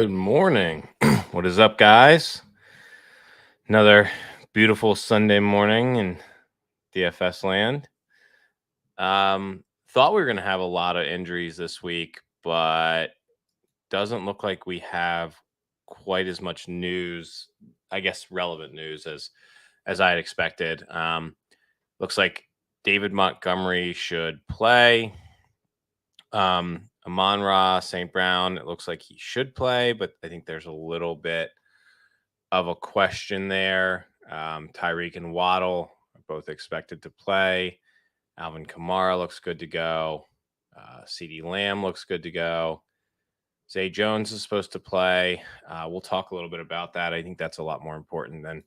Good morning. What is up, guys? Another beautiful Sunday morning in DFS land. Thought we were going to have a lot of injuries this week, but doesn't look like we have quite as much news, I guess relevant news as I had expected. Looks like David Montgomery should play. Amon-Ra St. Brown, it looks like he should play, but I think there's a little bit of a question there. Tyreek and Waddle are both expected to play. Alvin Kamara looks good to go. CeeDee Lamb looks good to go. Zay Jones is supposed to play. We'll talk a little bit about that. I think that's a lot more important than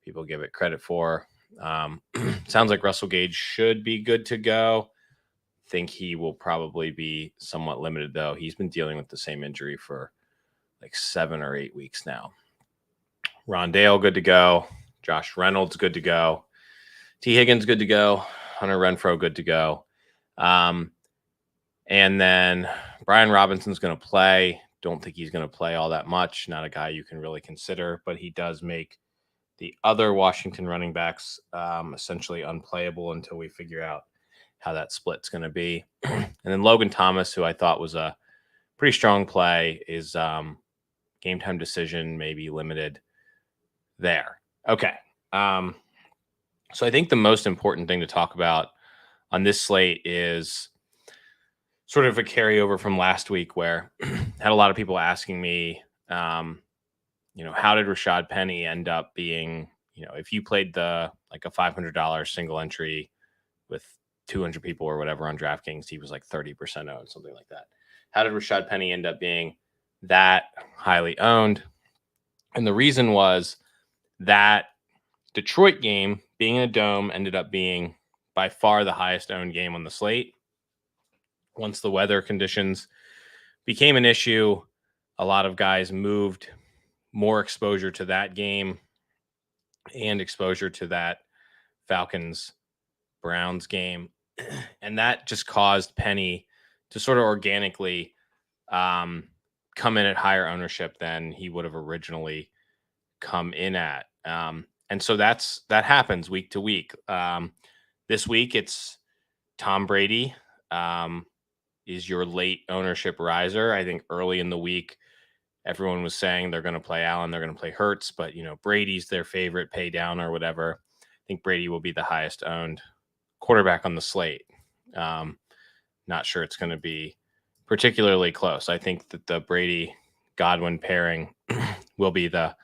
people give it credit for. Sounds like Russell Gage should be good to go. Think he will probably be somewhat limited, though. He's been dealing with the same injury for like 7 or 8 weeks now. Rondale, good to go. Josh Reynolds, good to go. T. Higgins, good to go. Hunter Renfrow, good to go. And then Brian Robinson's going to play. Don't think he's going to play all that much. Not a guy you can really consider, but he does make the other Washington running backs essentially unplayable until we figure out how that split's going to be. And then Logan Thomas, who I thought was a pretty strong play, is game time decision, maybe limited there. Okay. So I think the most important thing to talk about on this slate is sort of a carryover from last week where had a lot of people asking me, how did Rashad Penny end up being, if you played a $500 single entry with 200 people or whatever on DraftKings, he was like 30% owned, something like that. How did Rashad Penny end up being that highly owned? And the reason was that Detroit game, being in a dome, ended up being by far the highest owned game on the slate. Once the weather conditions became an issue, a lot of guys moved more exposure to that game and exposure to that Falcons-Browns game. And that just caused Penny to sort of organically come in at higher ownership than he would have originally come in at. And so that happens week to week. This week, it's Tom Brady is your late ownership riser. I think early in the week, everyone was saying they're going to play Allen, they're going to play Hurts, but Brady's their favorite pay down or whatever. I think Brady will be the highest owned quarterback on the slate. Not sure it's going to be particularly close. I think that the Brady-Godwin pairing will be the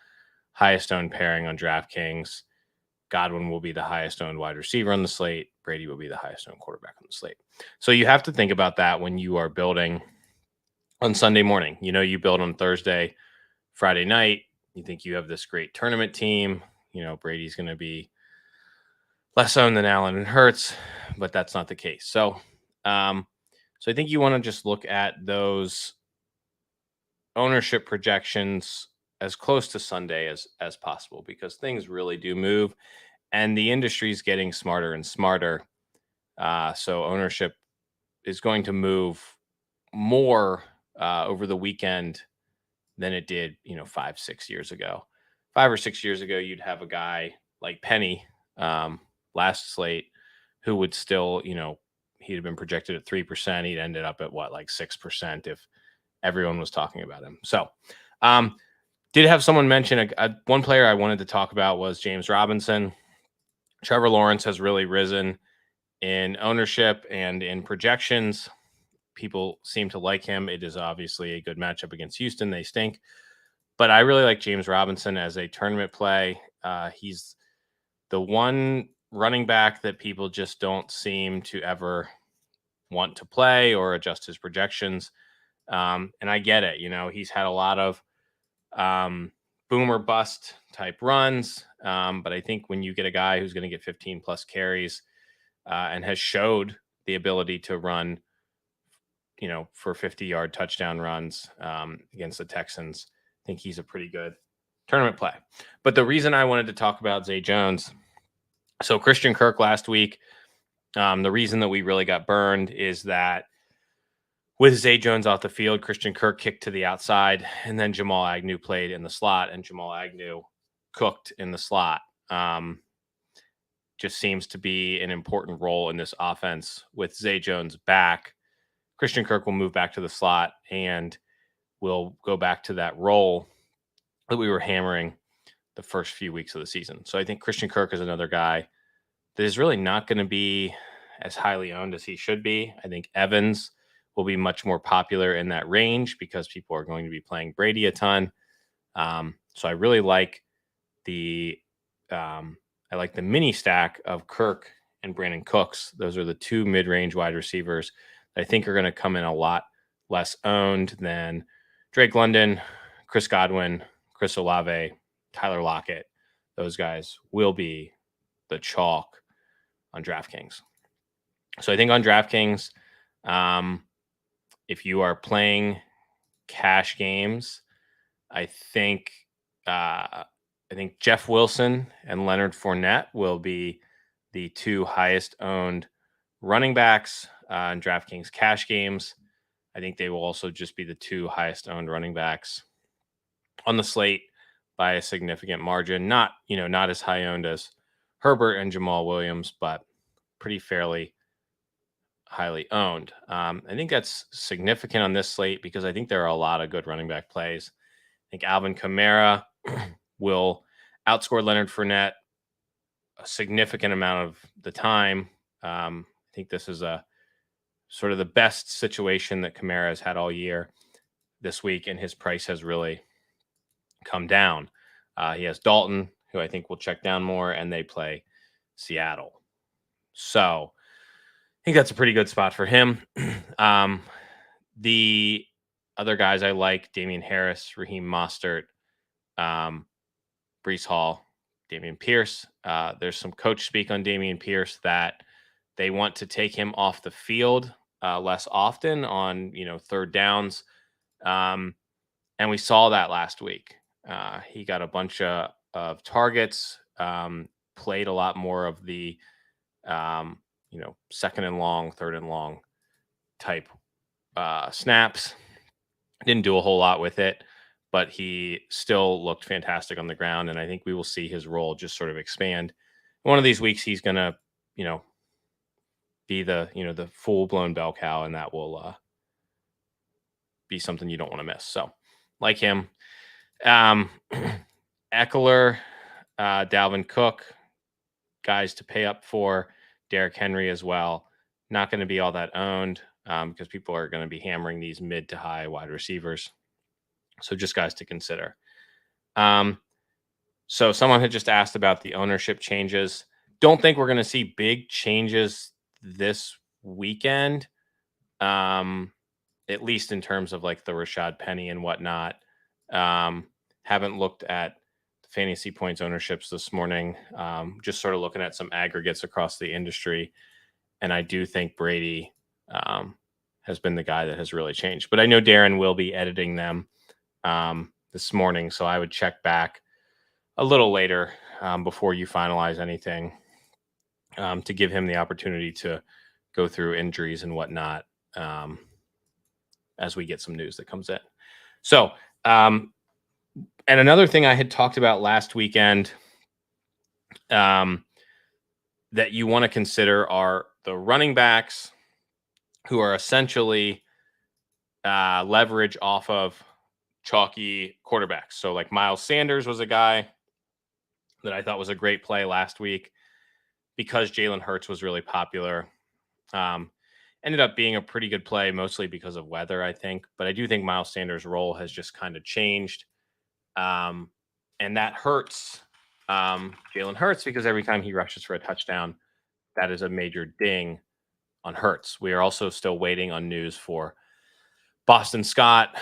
highest owned pairing on DraftKings. Godwin will be the highest owned wide receiver on the slate. Brady will be the highest owned quarterback on the slate. So you have to think about that when you are building on Sunday morning. You build on Thursday, Friday night. You think you have this great tournament team. Brady's going to be less owned than Allen and Hurts, but that's not the case. So I think you want to just look at those ownership projections as close to Sunday as possible, because things really do move and the industry is getting smarter and smarter. So ownership is going to move more over the weekend than it did, 5-6 years ago. 5 or 6 years ago, you'd have a guy like Penny last slate who would still, he'd have been projected at 3%. He'd ended up at 6% if everyone was talking about him. So did have someone mention one player I wanted to talk about was James Robinson. Trevor Lawrence has really risen in ownership and in projections. People seem to like him. It is obviously a good matchup against Houston. They stink. But I really like James Robinson as a tournament play. He's the one running back that people just don't seem to ever want to play or adjust his projections. And I get it. He's had a lot of boomer bust type runs. But I think when you get a guy who's going to get 15 plus carries and has showed the ability to run, for 50-yard touchdown runs against the Texans, I think he's a pretty good tournament play. But the reason I wanted to talk about Zay Jones, so Christian Kirk last week, the reason that we really got burned is that with Zay Jones off the field, Christian Kirk kicked to the outside, and then Jamal Agnew played in the slot, and Jamal Agnew cooked in the slot. Just seems to be an important role in this offense with Zay Jones back. Christian Kirk will move back to the slot and will go back to that role that we were hammering the first few weeks of the season. So I think Christian Kirk is another guy that is really not going to be as highly owned as he should be. I think Evans will be much more popular in that range because people are going to be playing Brady a ton. So I really like the mini stack of Kirk and Brandon Cooks. Those are the two mid-range wide receivers that I think are going to come in a lot less owned than Drake London, Chris Godwin, Chris Olave, Tyler Lockett. Those guys will be the chalk on DraftKings. So I think on DraftKings, if you are playing cash games, I think Jeff Wilson and Leonard Fournette will be the two highest owned running backs in DraftKings cash games. I think they will also just be the two highest owned running backs on the slate by a significant margin. Not as high owned as Herbert and Jamal Williams, but pretty fairly highly owned. I think that's significant on this slate because I think there are a lot of good running back plays. I think Alvin Kamara will outscore Leonard Fournette a significant amount of the time. I think this is a sort of the best situation that Kamara has had all year this week, and his price has really come down. He has Dalton, who I think will check down more, and they play Seattle. So I think that's a pretty good spot for him. The other guys I like, Damien Harris, Raheem Mostert, Breece Hall, Damien Pierce. There's some coach speak on Damien Pierce that they want to take him off the field less often on, third downs. And we saw that last week. He got a bunch of targets, played a lot more of the, second and long, third and long type snaps. Didn't do a whole lot with it, but he still looked fantastic on the ground. And I think we will see his role just sort of expand. One of these weeks, he's going to, be the full blown bell cow, and that will be something you don't want to miss. So like him, Eckler, Dalvin Cook, guys to pay up for, Derrick Henry as well. Not going to be all that owned because people are going to be hammering these mid to high wide receivers. So just guys to consider. So someone had just asked about the ownership changes. Don't think we're going to see big changes this weekend, at least in terms of like the Rashad Penny and whatnot. Haven't looked at the fantasy points ownerships this morning. Just sort of looking at some aggregates across the industry. And I do think Brady has been the guy that has really changed. But I know Darren will be editing them this morning, so I would check back a little later before you finalize anything to give him the opportunity to go through injuries and whatnot as we get some news that comes in. So, and another thing I had talked about last weekend that you want to consider are the running backs who are essentially leverage off of chalky quarterbacks. So like Miles Sanders was a guy that I thought was a great play last week because Jalen Hurts was really popular. Ended up being a pretty good play, mostly because of weather, I think. But I do think Miles Sanders' role has just kind of changed. And that hurts Jalen Hurts because every time he rushes for a touchdown, that is a major ding on Hurts. We are also still waiting on news for Boston Scott.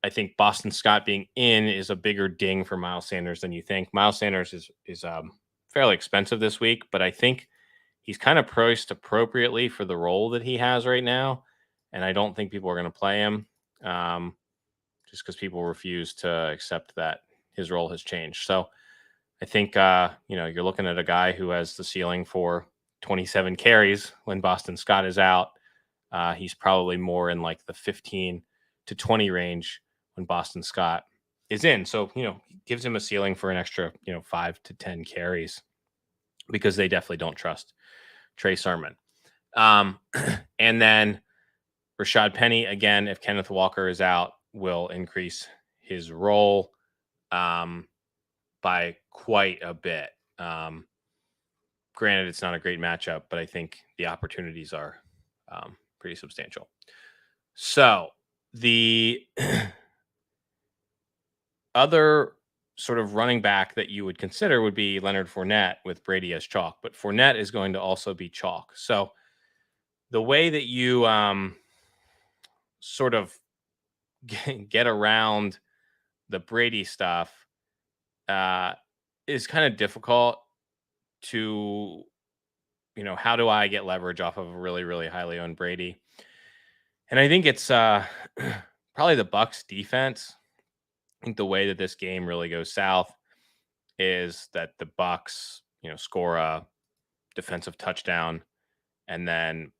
I think Boston Scott being in is a bigger ding for Miles Sanders than you think. Miles Sanders is fairly expensive this week, but I think he's kind of priced appropriately for the role that he has right now. And I don't think people are going to play him just because people refuse to accept that his role has changed. So I think, you're looking at a guy who has the ceiling for 27 carries when Boston Scott is out. He's probably more in like the 15 to 20 range when Boston Scott is in. So, gives him a ceiling for an extra, 5 to 10 carries because they definitely don't trust Trey Sermon. And then Rashad Penny, again, if Kenneth Walker is out, will increase his role by quite a bit. Granted, it's not a great matchup, but I think the opportunities are pretty substantial. So the other sort of running back that you would consider would be Leonard Fournette with Brady as chalk, but Fournette is going to also be chalk. So the way that you sort of get around the Brady stuff is kind of difficult to, how do I get leverage off of a really, really highly owned Brady? And I think it's probably the Bucs defense. I think the way that this game really goes south is that the Bucs, score a defensive touchdown, and then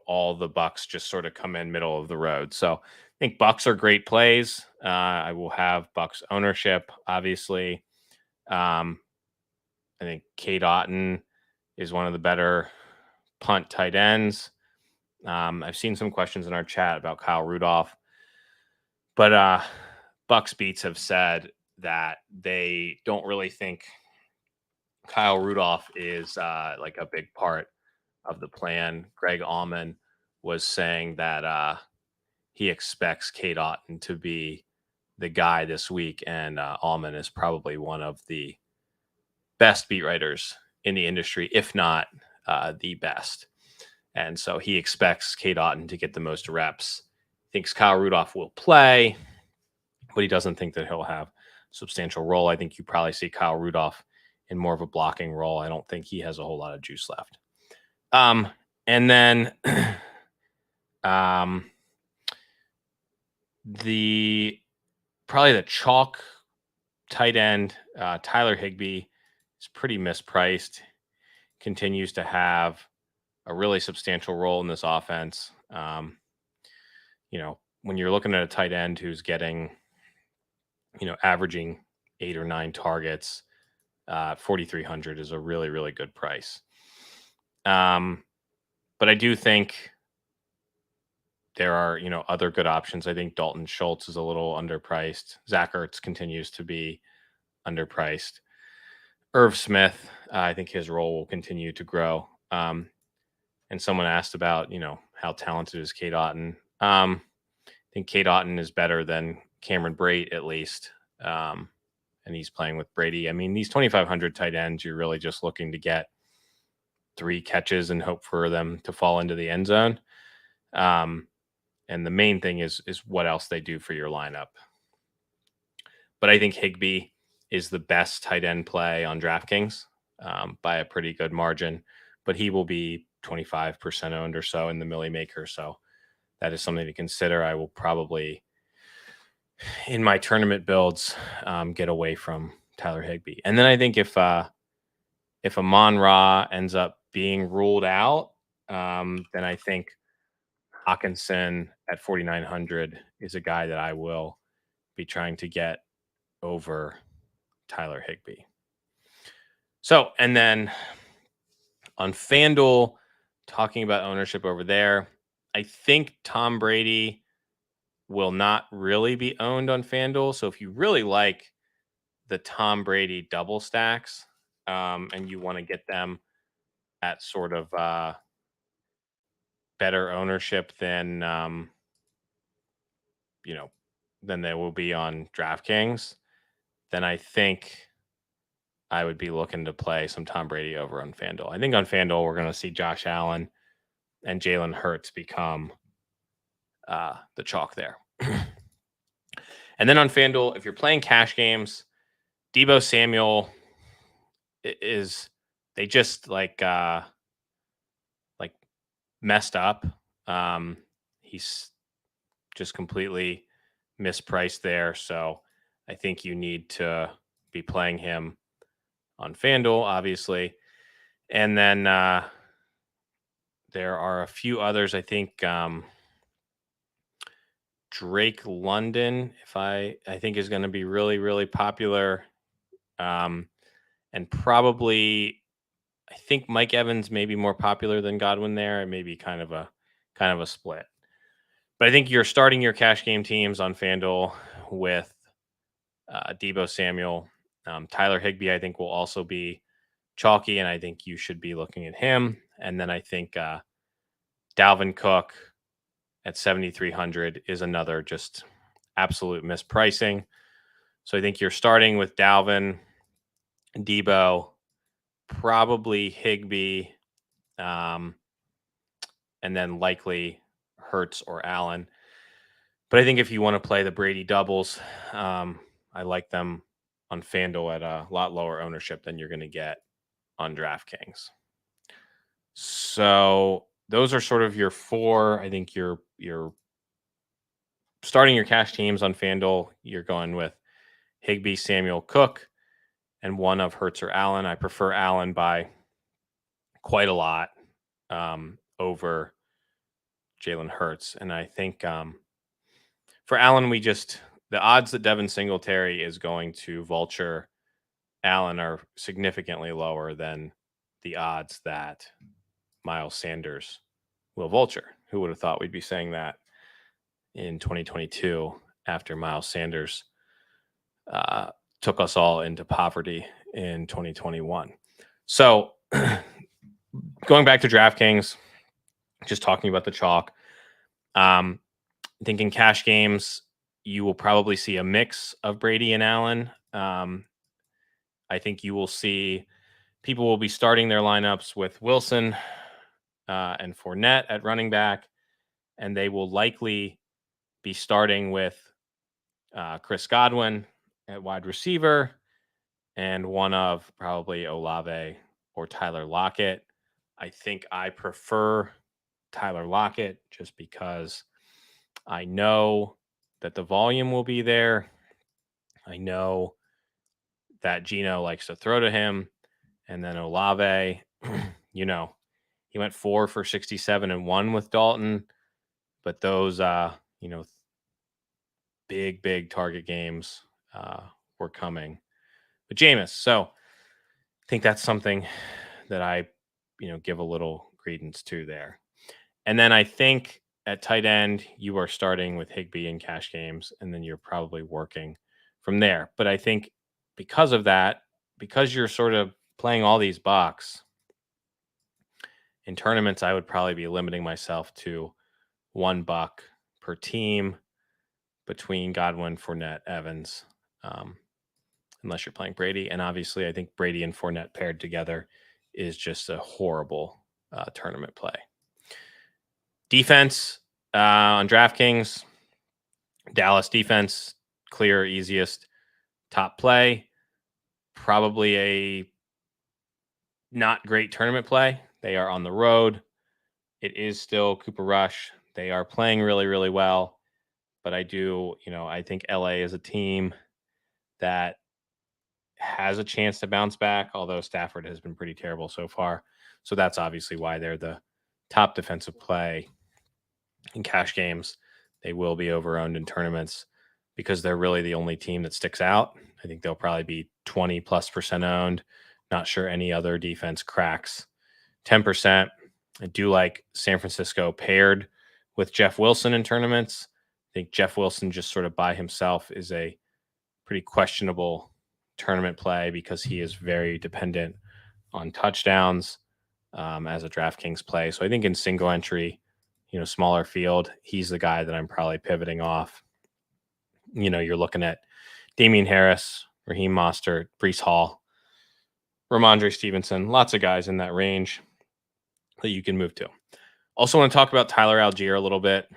all the Bucs just sort of come in middle of the road. So I think Bucs are great plays. I will have Bucs ownership, obviously. I think Cade Otten is one of the better punt tight ends. I've seen some questions in our chat about Kyle Rudolph, but Bucs Beats have said that they don't really think Kyle Rudolph is like a big part of the plan. Greg Allman was saying that he expects Cade Otten to be the guy this week, and Allman is probably one of the best beat writers in the industry, if not the best. And so he expects Cade Otten to get the most reps. Thinks Kyle Rudolph will play, but he doesn't think that he'll have a substantial role. I think you probably see Kyle Rudolph in more of a blocking role. I don't think he has a whole lot of juice left. And then probably the chalk tight end, Tyler Higby, is pretty mispriced, continues to have a really substantial role in this offense. When you're looking at a tight end who's getting, averaging 8 or 9 targets, 4,300 is a really, really good price. But I do think there are, other good options. I think Dalton Schultz is a little underpriced. Zach Ertz continues to be underpriced. Irv Smith, I think his role will continue to grow. And someone asked about, how talented is Cade Otten. I think Cade Otten is better than Cameron Brate, at least. And he's playing with Brady. I mean, these 2,500 tight ends, you're really just looking to get 3 catches and hope for them to fall into the end zone. And the main thing is what else they do for your lineup. But I think Higby is the best tight end play on DraftKings by a pretty good margin. But he will be 25% owned or so in the Millie Maker. So that is something to consider. I will probably, in my tournament builds, get away from Tyler Higby. And then I think if Amon-Ra ends up being ruled out, then I think Hawkinson at 4,900 is a guy that I will be trying to get over Tyler Higby. So, and then on FanDuel, talking about ownership over there, I think Tom Brady will not really be owned on FanDuel. So if you really like the Tom Brady double stacks and you want to get them at sort of better ownership than than they will be on DraftKings, then I think I would be looking to play some Tom Brady over on FanDuel. I think on FanDuel we're going to see Josh Allen and Jalen Hurts become the chalk there. And then on FanDuel, if you're playing cash games, Deebo Samuel is, they just like messed up. He's just completely mispriced there. So I think you need to be playing him on FanDuel, obviously. And then there are a few others. I think Drake London, if I think is going to be really, really popular. And probably I think Mike Evans may be more popular than Godwin there. It may be kind of a split. But I think you're starting your cash game teams on FanDuel with Debo Samuel. Tyler Higby, I think, will also be chalky, and I think you should be looking at him. And then I think Dalvin Cook at 7,300 is another just absolute mispricing. So I think you're starting with Dalvin, Debo, probably Higby, and then likely Hurts or Allen. But I think if you want to play the Brady doubles, I like them on FanDuel at a lot lower ownership than you're going to get on DraftKings. So those are sort of your four. I think you're starting your cash teams on FanDuel. You're going with Higby, Samuel, Cook, and one of Hurts or Allen. I prefer Allen by quite a lot over Jalen Hurts. And I think for Allen, the odds that Devin Singletary is going to vulture Allen are significantly lower than the odds that Miles Sanders will vulture. Who would have thought we'd be saying that in 2022 after Miles Sanders took us all into poverty in 2021? So going back to DraftKings, just talking about the chalk, I think in cash games, you will probably see a mix of Brady and Allen. I think you will see people will be starting their lineups with Wilson and Fournette at running back, and they will likely be starting with Chris Godwin at wide receiver and one of probably Olave or Tyler Lockett. I think I prefer Tyler Lockett just because I know that the volume will be there. I know that Gino likes to throw to him. And then Olave, he went 4 for 67 and 1 with Dalton. But those, big target games were coming with Jameis. So I think that's something that I, give a little credence to there. And then I think at tight end, you are starting with Higby in cash games, and then you're probably working from there. But I think because of that, because you're sort of playing all these box in tournaments, I would probably be limiting myself to $1 per team between Godwin, Fournette, Evans, unless you're playing Brady. And obviously, I think Brady and Fournette paired together is just a horrible tournament play. Defense on DraftKings, Dallas defense, clear, easiest top play. Probably a not great tournament play. They are on the road. It is still Cooper Rush. They are playing really, really well. But I think LA is a team that has a chance to bounce back, although Stafford has been pretty terrible so far. So that's obviously why they're the top defensive play in cash games. They will be overowned in tournaments because they're really the only team that sticks out. I think they'll probably be 20+% owned. Not sure any other defense cracks 10%. I do like San Francisco paired with Jeff Wilson in tournaments. I think Jeff Wilson just sort of by himself is a pretty questionable tournament play because he is very dependent on touchdowns as a DraftKings play. So I think in single entry, smaller field, he's the guy that I'm probably pivoting off. You're looking at Damien Harris, Raheem Mostert, Breece Hall, Ramondre Stevenson, lots of guys in that range that you can move to. Also want to talk about Tyler Algiere a little bit.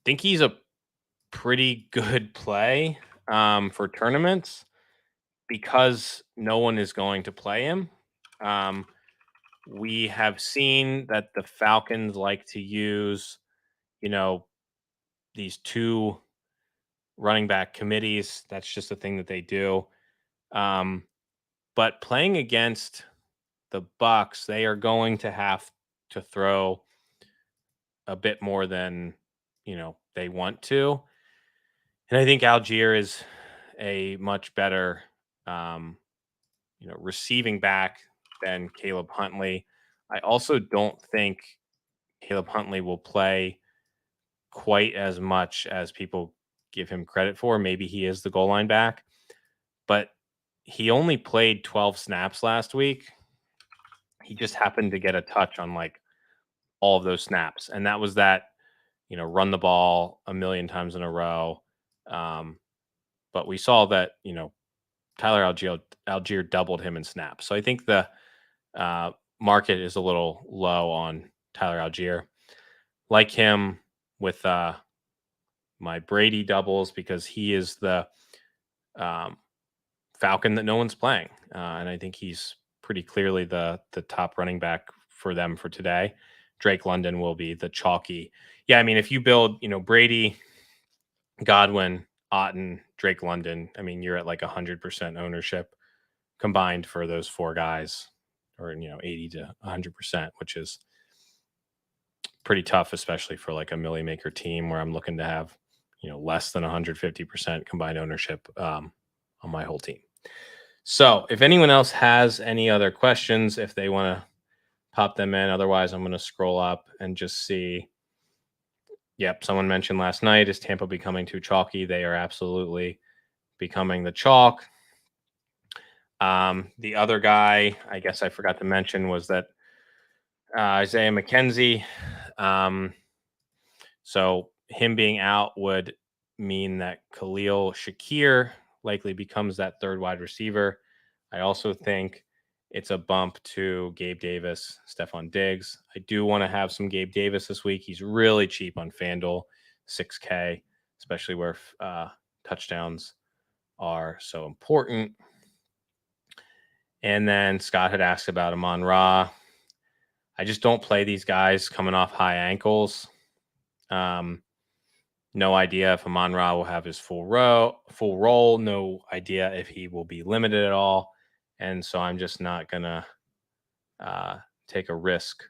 Think he's a pretty good play for tournaments because no one is going to play him. We have seen that the Falcons like to use, these two running back committees. That's just a thing that they do. But playing against the Bucks, they are going to have to throw a bit more than, they want to. And I think Algiere is a much better, um, receiving back than Caleb Huntley. I also don't think Caleb Huntley will play quite as much as people give him credit for. Maybe he is the goal line back, but he only played 12 snaps last week. He just happened to get a touch on like all of those snaps. And that was that, run the ball a million times in a row. But we saw that, Tyler Algiere doubled him in snaps. So I think the market is a little low on Tyler Algiere. Like him with my Brady doubles because he is the Falcon that no one's playing. And I think he's pretty clearly the top running back for them for today. Drake London will be the chalky. Yeah, I mean, if you build, Brady, Godwin, Otten, Drake London, I mean, you're at like 100% ownership combined for those four guys, or 80 to 100%, which is pretty tough, especially for like a Millie Maker team where I'm looking to have less than 150% combined ownership on my whole team. So if anyone else has any other questions, if they want to pop them in, otherwise I'm going to scroll up and just see. Yep, someone mentioned last night, is Tampa becoming too chalky? They are absolutely becoming the chalk. The other guy, I guess I forgot to mention, was that Isaiah McKenzie. So him being out would mean that Khalil Shakir likely becomes that third wide receiver. I also think it's a bump to Gabe Davis, Stephon Diggs. I do want to have some Gabe Davis this week. He's really cheap on FanDuel, $6K, especially where touchdowns are so important. And then Scott had asked about Amon-Ra. I just don't play these guys coming off high ankles. No idea if Amon-Ra will have his full role. No idea if he will be limited at all. And so I'm just not gonna take a risk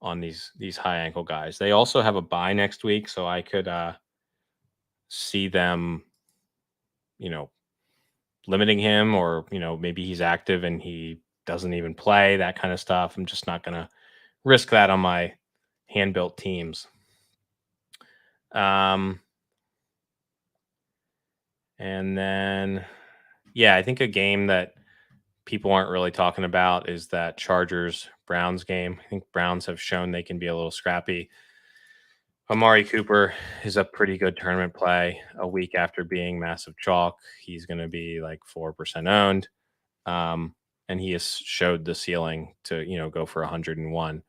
on these high ankle guys. They also have a bye next week, so I could see them, limiting him, or maybe he's active and he doesn't even play, that kind of stuff. I'm just not gonna risk that on my hand-built teams. And then, I think a game that people aren't really talking about is that Chargers-Browns game. I think Browns have shown they can be a little scrappy. Amari Cooper is a pretty good tournament play. A week after being massive chalk, he's going to be like 4% owned. And he has showed the ceiling to, go for 101,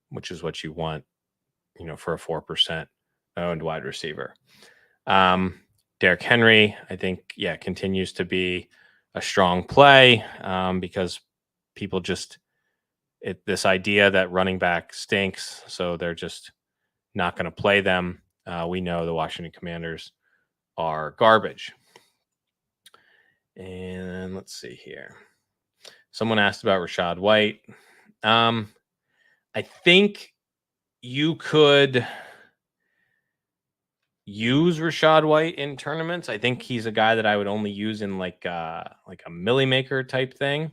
which is what you want, for a 4% owned wide receiver. Derrick Henry, I think, continues to be a strong play because people just this idea that running back stinks, so they're just not going to play them. We know the Washington Commanders are garbage. And let's see here. Someone asked about Rachaad White. I think you could use Rachaad White in tournaments. I think he's a guy that I would only use in like a Millie Maker type thing.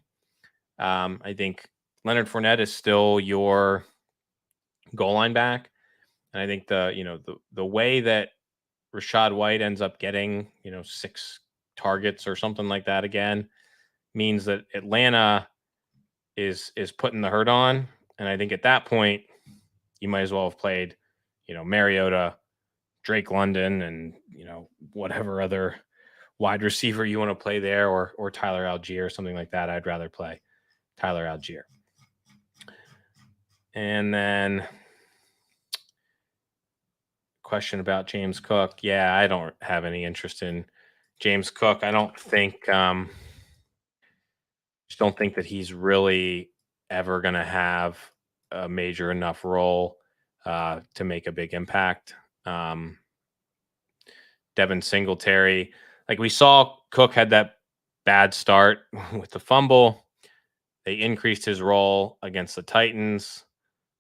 I think Leonard Fournette is still your goal line back. And I think the way that Rachaad White ends up getting, 6 targets or something like that again means that Atlanta is putting the hurt on. And I think at that point, you might as well have played, Mariota, Drake London, and, whatever other wide receiver you want to play there, or Tyler Algiere or something like that. I'd rather play Tyler Algiere. And then question about James Cook. Yeah, I don't have any interest in James Cook. I don't think just don't think that he's really ever going to have a major enough role to make a big impact. Devin Singletary, like we saw, Cook had that bad start with the fumble. They increased his role against the Titans,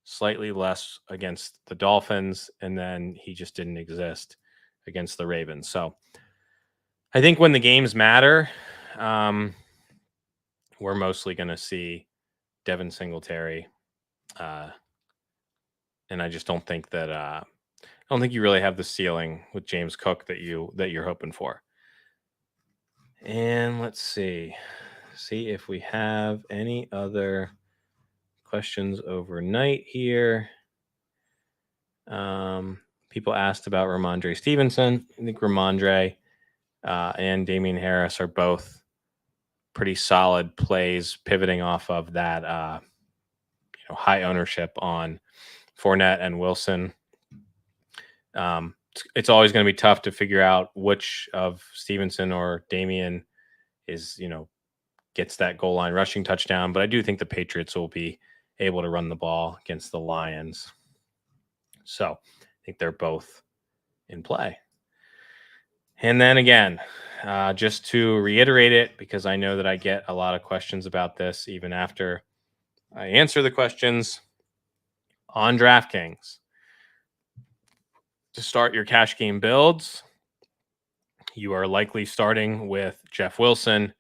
slightly less against the Dolphins, and then he just didn't exist against the Ravens. So I think when the games matter, we're mostly going to see Devin Singletary. And I just don't think that I don't think you really have the ceiling with James Cook that you're hoping for. And let's see if we have any other questions overnight here. People asked about Ramondre Stevenson. I think Ramondre and Damien Harris are both pretty solid plays, pivoting off of that high ownership on Fournette and Wilson. It's always going to be tough to figure out which of Stevenson or Damien is, gets that goal line rushing touchdown. But I do think the Patriots will be able to run the ball against the Lions. So I think they're both in play. And then again, just to reiterate it, because I know that I get a lot of questions about this even after I answer the questions on DraftKings. To start your cash game builds, you are likely starting with Jeff Wilson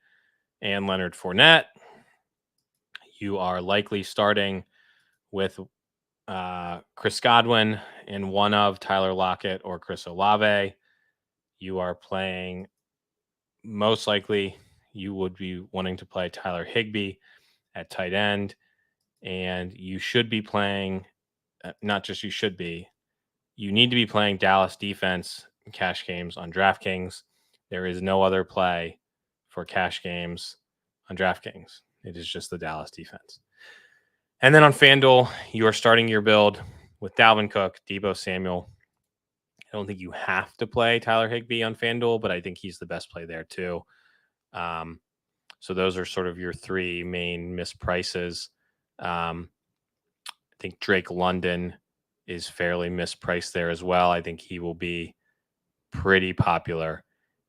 and Leonard Fournette. You are likely starting with Chris Godwin and one of Tyler Lockett or Chris Olave. You are playing, most likely, you would be wanting to play Tyler Higby at tight end. And you should be playing, not just you should be, you need to be playing Dallas defense in cash games on DraftKings. There is no other play for cash games on DraftKings. It is just the Dallas defense. And then on FanDuel, you are starting your build with Dalvin Cook, Deebo Samuel. I don't think you have to play Tyler Higby on FanDuel, but I think he's the best play there too. So those are sort of your three main misprices. I think Drake London is fairly mispriced there as well. I think he will be pretty popular.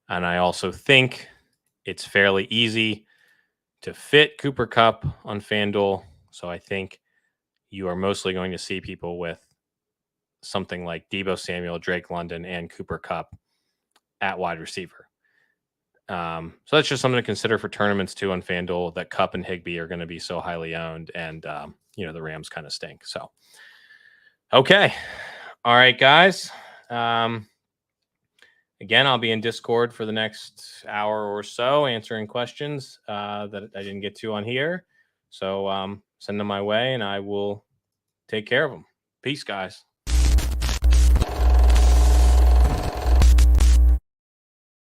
And I also think it's fairly easy to fit Cooper Kupp on FanDuel. So I think you are mostly going to see people with something like Deebo Samuel, Drake London, and Cooper Kupp at wide receiver. So that's just something to consider for tournaments too on FanDuel, that Kupp and Higby are going to be so highly owned, and the Rams kind of stink. So, okay. All right, guys. Again, I'll be in Discord for the next hour or so answering questions that I didn't get to on here. So send them my way, and I will take care of them. Peace, guys.